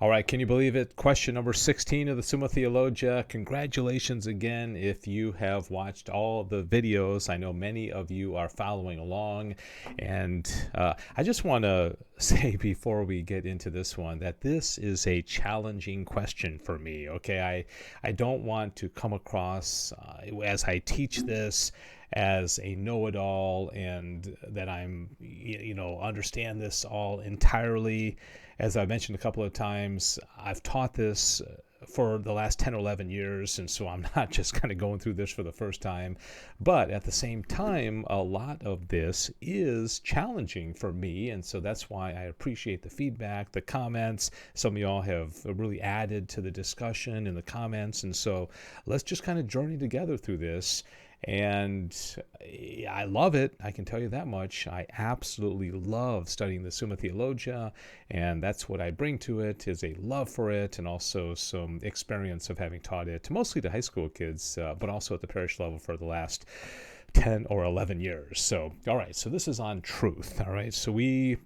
All right, can you believe it? Question number 16 of the Summa Theologica. Congratulations again if you have watched all the videos. I know many of you are following along. And I just want to say before we get into this one that this is a challenging question for me, okay? I don't want to come across as I teach this as a know-it-all and that I'm, understand this all entirely. As I mentioned a couple of times, I've taught this for the last 10 or 11 years, and so I'm not just kind of going through this for the first time. But at the same time, a lot of this is challenging for me, and so that's why I appreciate the feedback, the comments. Some of y'all have really added to the discussion in the comments, and so let's just kind of journey together through this. And I love it. I can tell you that much. I absolutely love studying the Summa Theologica, and that's what I bring to it is a love for it and also some experience of having taught it mostly to high school kids, but also at the parish level for the last 10 or 11 years. So, all right, so this is on truth. All right, so we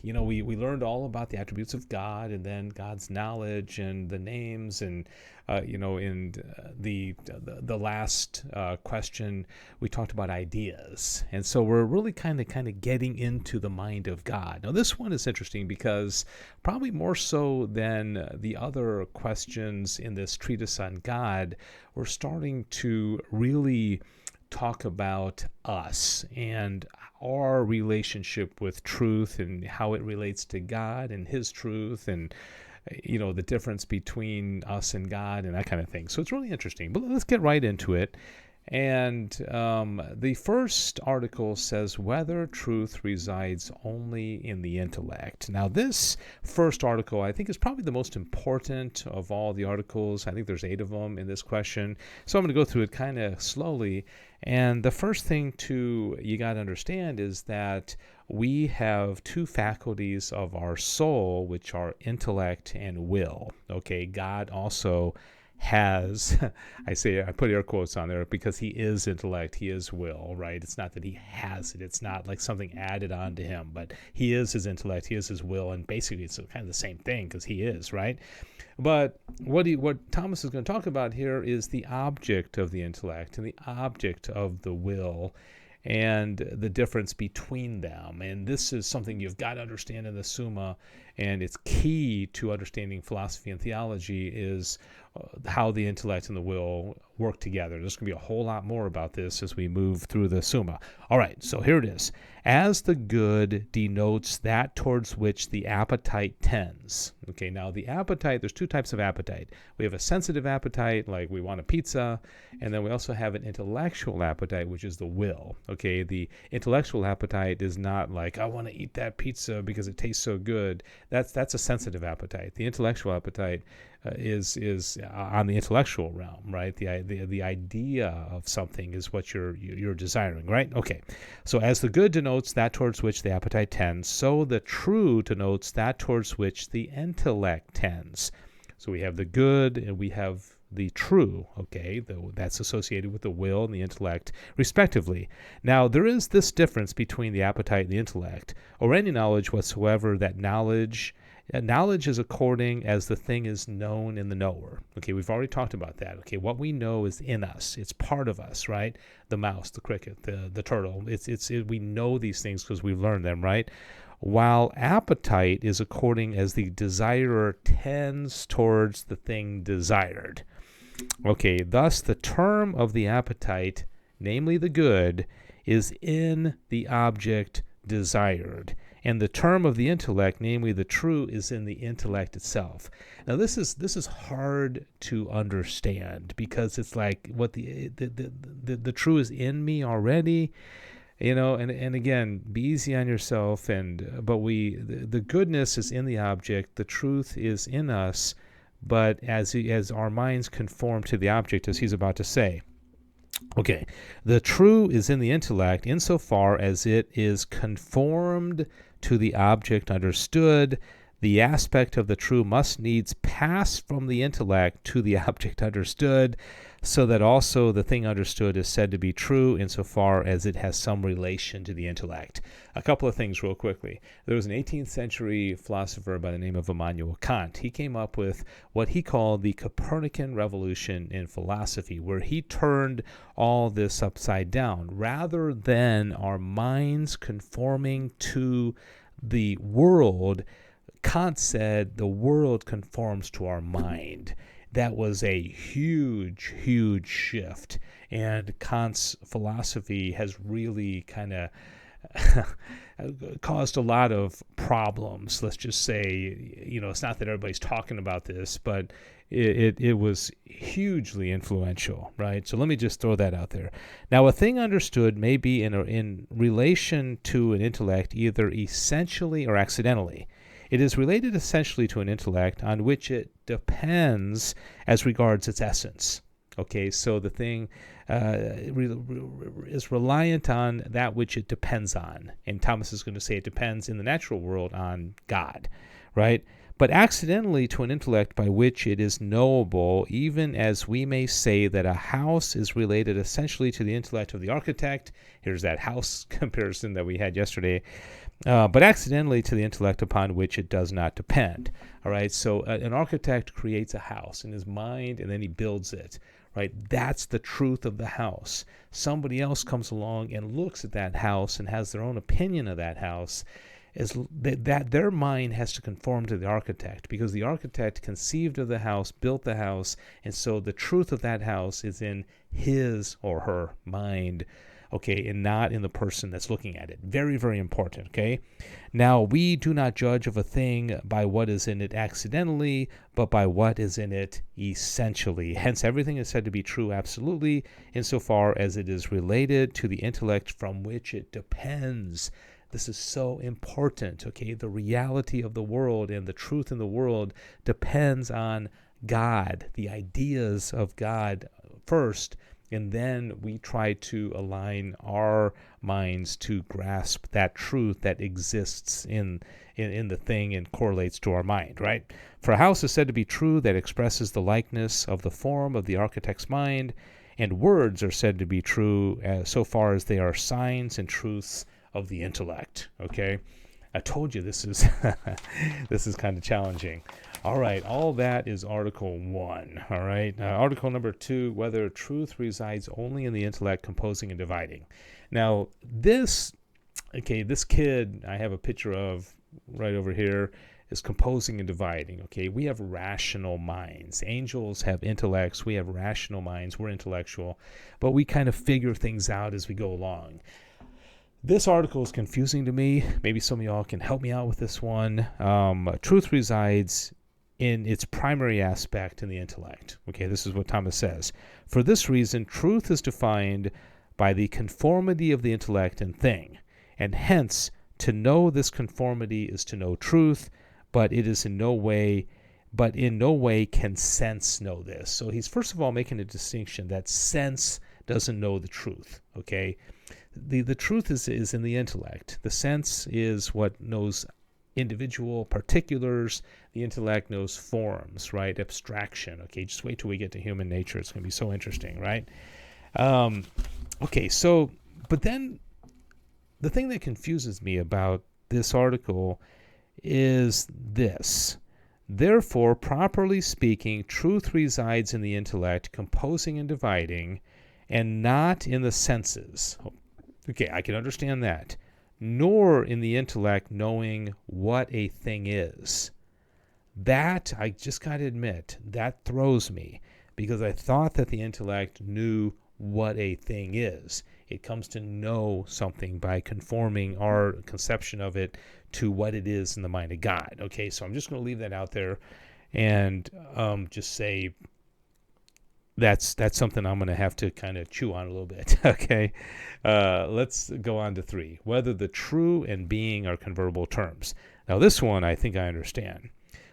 learned all about the attributes of God and then God's knowledge and the names and in the last question we talked about ideas, and so we're really kind of getting into the mind of God. Now this one is interesting because probably more so than the other questions in this treatise on God, we're starting to really talk about us and our relationship with truth and how it relates to God and His truth and the difference between us and God and that kind of thing. So it's really interesting. But let's get right into it. And the first article says whether truth resides only in the intellect. Now, this first article, I think, is probably the most important of all the articles. I think there's 8 of them in this question. So I'm going to go through it kind of slowly. And the first thing you got to understand is that we have 2 faculties of our soul, which are intellect and will. Okay, God also has, I put air quotes on there because He is intellect, He is will, right? It's not that He has it. It's not like something added on to Him, but He is His intellect, He is His will, and basically it's kind of the same thing because He is, right? But what Thomas is going to talk about here is the object of the intellect and the object of the will and the difference between them. And this is something you've got to understand in the Summa, and it's key to understanding philosophy and theology is how the intellect and the will work together. There's going to be a whole lot more about this as we move through the Summa. All right, so here it is. As the good denotes that towards which the appetite tends. Okay, now the appetite, there's 2 types of appetite. We have a sensitive appetite, like we want a pizza, and then we also have an intellectual appetite, which is the will. Okay, the intellectual appetite is not like, I want to eat that pizza because it tastes so good. That's a sensitive appetite. The intellectual appetite is on the intellectual realm, right? The idea of something is what you're desiring, right? Okay. So as the good denotes that towards which the appetite tends, so the true denotes that towards which the intellect tends. So we have the good and we have the true, okay? That's associated with the will and the intellect, respectively. Now, there is this difference between the appetite and the intellect, or any knowledge whatsoever, that knowledge is according as the thing is known in the knower. Okay, we've already talked about that. Okay, what we know is in us. It's part of us, right? The mouse, the cricket, the turtle. We know these things because we've learned them, right? While appetite is according as the desirer tends towards the thing desired. Okay, thus the term of the appetite, namely the good, is in the object desired, and the term of the intellect, namely the true, is in the intellect itself. Now this is hard to understand because it's like what the true is in me already, and again, be easy on yourself. But the goodness is in the object, the truth is in us, but as our minds conform to the object, as he's about to say. Okay, the true is in the intellect insofar as it is conformed to the object understood. the aspect of the true must needs pass from the intellect to the object understood, so that also the thing understood is said to be true insofar as it has some relation to the intellect. A couple of things real quickly. There was an 18th century philosopher by the name of Immanuel Kant. He came up with what he called the Copernican revolution in philosophy, where he turned all this upside down. Rather than our minds conforming to the world, Kant said the world conforms to our mind. That was a huge, huge shift. And Kant's philosophy has really kind of caused a lot of problems. Let's just say, it's not that everybody's talking about this, but it was hugely influential, right? So let me just throw that out there. Now, a thing understood may be in relation to an intellect either essentially or accidentally. It is related essentially to an intellect on which it depends as regards its essence. Okay, so the thing is reliant on that which it depends on. And Thomas is going to say it depends in the natural world on God, right? But accidentally to an intellect by which it is knowable, even as we may say that a house is related essentially to the intellect of the architect. Here's that house comparison that we had yesterday. But accidentally to the intellect upon which it does not depend. All right, so an architect creates a house in his mind, and then he builds it. Right, that's the truth of the house. Somebody else comes along and looks at that house and has their own opinion of that house. That their mind has to conform to the architect, because the architect conceived of the house, built the house, and so the truth of that house is in his or her mind. Okay, and not in the person that's looking at it. Very, very important, okay? Now, we do not judge of a thing by what is in it accidentally, but by what is in it essentially. Hence, everything is said to be true absolutely, insofar as it is related to the intellect from which it depends. This is so important, okay? The reality of the world and the truth in the world depends on God, the ideas of God first, and then we try to align our minds to grasp that truth that exists in the thing and correlates to our mind, right? For a house is said to be true that expresses the likeness of the form of the architect's mind, and words are said to be true so far as they are signs and truths of the intellect, okay? I told you this is this is kind of challenging. All right, all that is Article 1, all right? Article number 2, whether truth resides only in the intellect composing and dividing. Now, this kid I have a picture of right over here is composing and dividing, okay? We have rational minds. Angels have intellects. We have rational minds. We're intellectual. But we kind of figure things out as we go along. This article is confusing to me. Maybe some of y'all can help me out with this one. Truth resides in its primary aspect in the intellect. Okay, this is what Thomas says. For this reason, truth is defined by the conformity of the intellect and thing, and hence to know this conformity is to know truth, but in no way can sense know this. So he's first of all making a distinction that sense doesn't know the truth. Okay, the truth is in the intellect. The sense is what knows individual particulars. The intellect knows forms, right? Abstraction. Okay, just wait till we get to human nature. It's going to be so interesting, right? Okay, so, but then the thing that confuses me about this article is this. Therefore, properly speaking, truth resides in the intellect, composing and dividing, and not in the senses. Okay, I can understand that. Nor in the intellect knowing what a thing is. That, I just got to admit, that throws me, because I thought that the intellect knew what a thing is. It comes to know something by conforming our conception of it to what it is in the mind of God. Okay, so I'm just going to leave that out there and just say that's something I'm going to have to kind of chew on a little bit. Okay, let's go on to 3. Whether the true and being are convertible terms. Now this one I think I understand.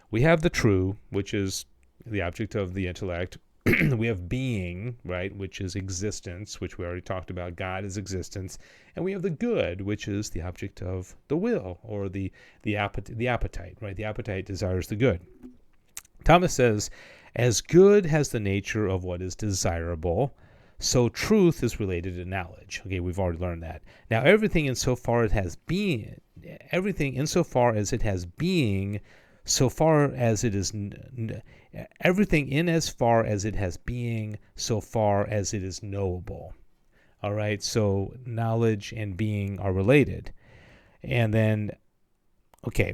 We have the true, which is the object of the intellect, we have being, right, which is existence, which we already talked about. God is existence. And we have the good, which is the object of the will, or the appetite, right? The appetite desires the good. Thomas says, as good has the nature of what is desirable, so truth is related to knowledge. Okay, we've already learned that. Now, everything insofar as it has being, so far as it is everything in as far as it has being, so far as it is knowable. All right, so knowledge and being are related. And then, okay,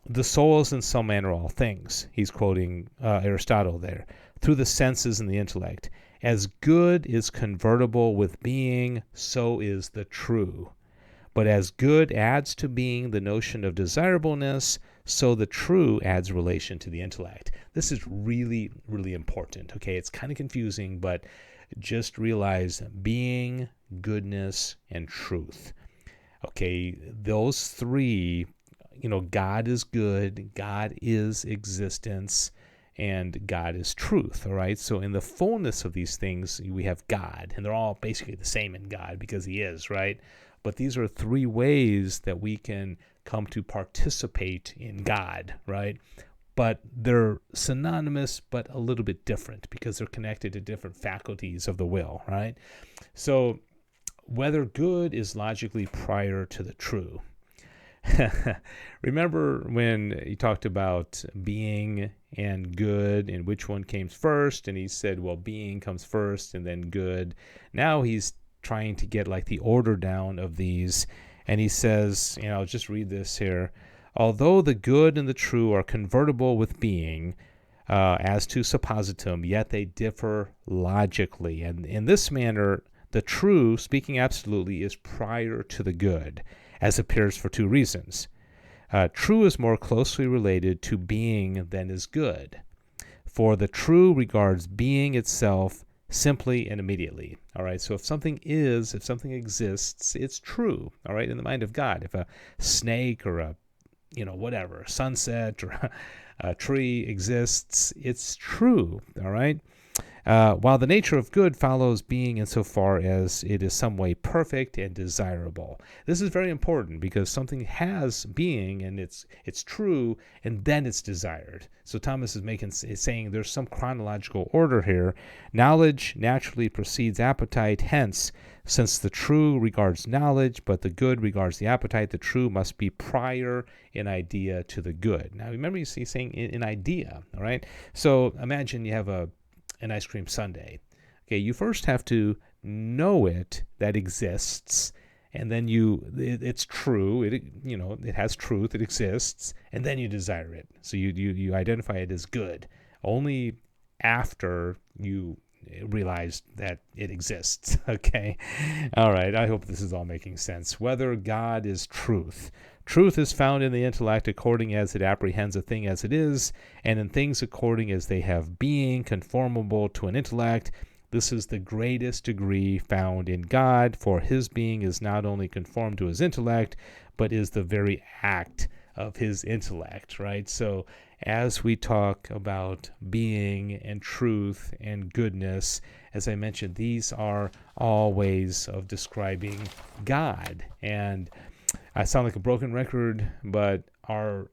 the soul is in some manner all things. He's quoting Aristotle there. Through the senses and the intellect. As good is convertible with being, so is the true. But as good adds to being the notion of desirableness, so the true adds relation to the intellect. This is really, really important. Okay, it's kind of confusing, but just realize being, goodness, and truth. Okay, those three, God is good, God is existence, and God is truth. All right, so in the fullness of these things, we have God, and they're all basically the same in God because He is, right? But these are three ways that we can come to participate in God, right? But they're synonymous, but a little bit different because they're connected to different faculties of the will, right? So whether good is logically prior to the true. Remember when he talked about being and good and which one came first? And he said, well, being comes first and then good. Now he's trying to get like the order down of these. And he says, I'll just read this here. Although the good and the true are convertible with being, as to suppositum, yet they differ logically. And in this manner, the true, speaking absolutely, is prior to the good, as appears for two reasons. True is more closely related to being than is good. For the true regards being itself simply and immediately. All right, so if something exists, it's true. All right, in the mind of God. If a snake or a whatever, sunset or a tree exists, it's true, all right? While the nature of good follows being insofar as it is some way perfect and desirable. This is very important because something has being and it's true and then it's desired. So Thomas is saying there's some chronological order here. Knowledge naturally precedes appetite, hence, since the true regards knowledge, but the good regards the appetite, the true must be prior in idea to the good. Now remember he's saying in idea, all right? So imagine you have an ice cream sundae. Okay, you first have to know it that exists, and then it's true. It has truth. It exists, and then you desire it. So you identify it as good only after you realize that it exists. Okay, all right. I hope this is all making sense. Whether God is truth. Truth is found in the intellect according as it apprehends a thing as it is, and in things according as they have being conformable to an intellect. This is the greatest degree found in God, for His being is not only conformed to His intellect, but is the very act of His intellect, right? So as we talk about being and truth and goodness, as I mentioned, these are all ways of describing God. And I sound like a broken record, but our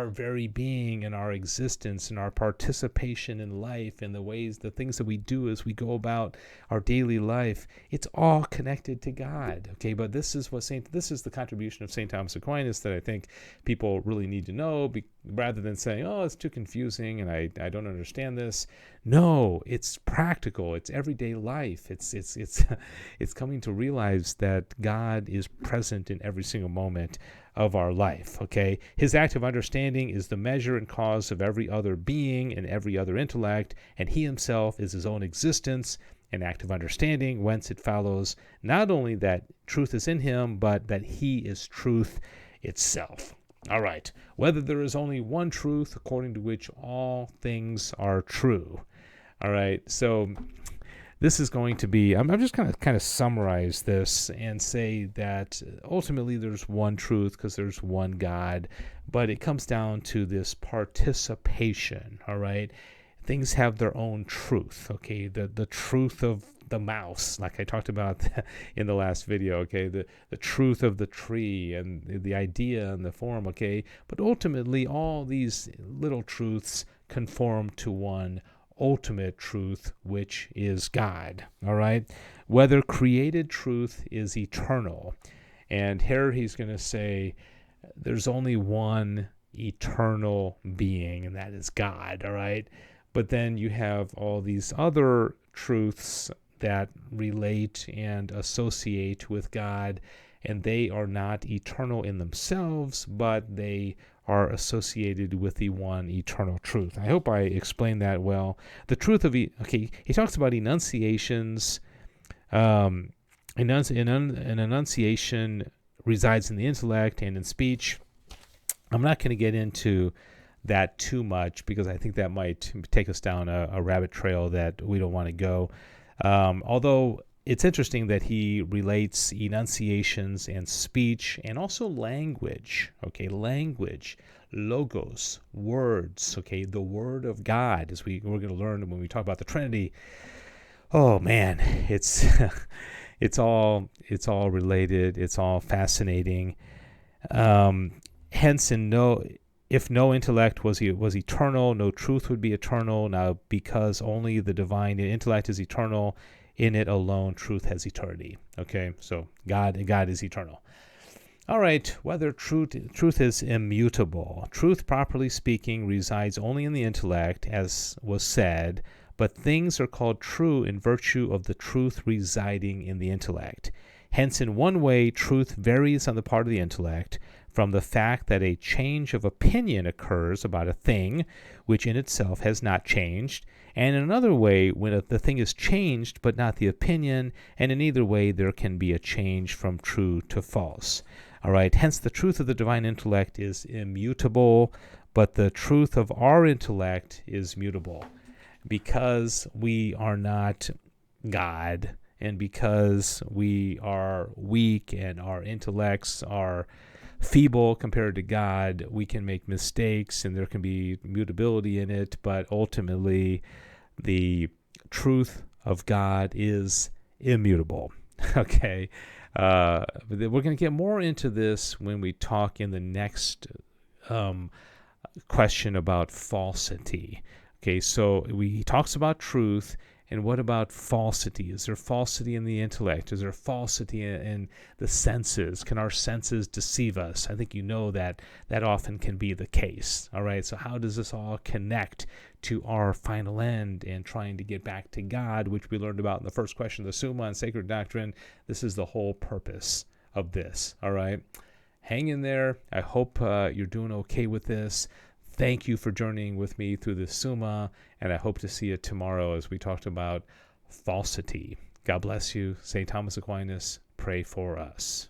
very being and our existence and our participation in life and the things that we do as we go about our daily life, it's all connected to God. Okay, but this is the contribution of St. Thomas Aquinas that I think people really need to know, rather than saying, oh, it's too confusing and I don't understand this. No, it's practical. It's everyday life. It's coming to realize that God is present in every single moment of our life. Okay, His active understanding is the measure and cause of every other being and every other intellect, and He Himself is His own existence and active understanding, whence it follows not only that truth is in Him, but that He is truth itself. All right, whether there is only one truth according to which all things are true. All right, so this is going to be, I'm just going to kind of summarize this and say that ultimately there's one truth because there's one God, but it comes down to this participation, all right? things have their own truth, okay? The truth of the mouse, like I talked about in the last video, okay? The truth of the tree and the idea and the form, okay? But ultimately, all these little truths conform to one ultimate truth, which is God, all right? Whether created truth is eternal. And here he's going to say there's only one eternal being, and that is God, all right? But then you have all these other truths that relate and associate with God, and they are not eternal in themselves, but they are associated with the one eternal truth. I hope I explained that well. The truth of, he talks about enunciations. An enunciation resides in the intellect and in speech. I'm not going to get into that too much because I think that might take us down a rabbit trail that we don't want to go. Although it's interesting that he relates enunciations and speech and also language, okay, language, logos, words, okay, the Word of God, as we're going to learn when we talk about the Trinity. Oh man, it's it's all related. It's all fascinating. Hence, if no intellect was eternal, no truth would be eternal. Now, because only the divine intellect is eternal, in it alone truth has eternity. Okay, so God is eternal. All right, whether truth is immutable. Truth, properly speaking, resides only in the intellect, as was said, but things are called true in virtue of the truth residing in the intellect. Hence, in one way, truth varies on the part of the intellect from the fact that a change of opinion occurs about a thing which in itself has not changed, and in another way, when the thing is changed but not the opinion, and in either way there can be a change from true to false. All right, hence the truth of the divine intellect is immutable, but the truth of our intellect is mutable. Because we are not God, and because we are weak and our intellects are feeble compared to God, we can make mistakes and there can be mutability in it, but ultimately the truth of God is immutable. Okay, we're going to get more into this when we talk in the next question about falsity. Okay, so he talks about truth, and what about falsity? Is there falsity in the intellect? Is there falsity in the senses? Can our senses deceive us? I think you know that often can be the case. All right, so how does this all connect to our final end and trying to get back to God, which we learned about in the first question of the Summa and Sacred Doctrine? This is the whole purpose of this. All right, hang in there. I hope you're doing okay with this. Thank you for journeying with me through the Summa, and I hope to see you tomorrow as we talked about falsity. God bless you. St. Thomas Aquinas, pray for us.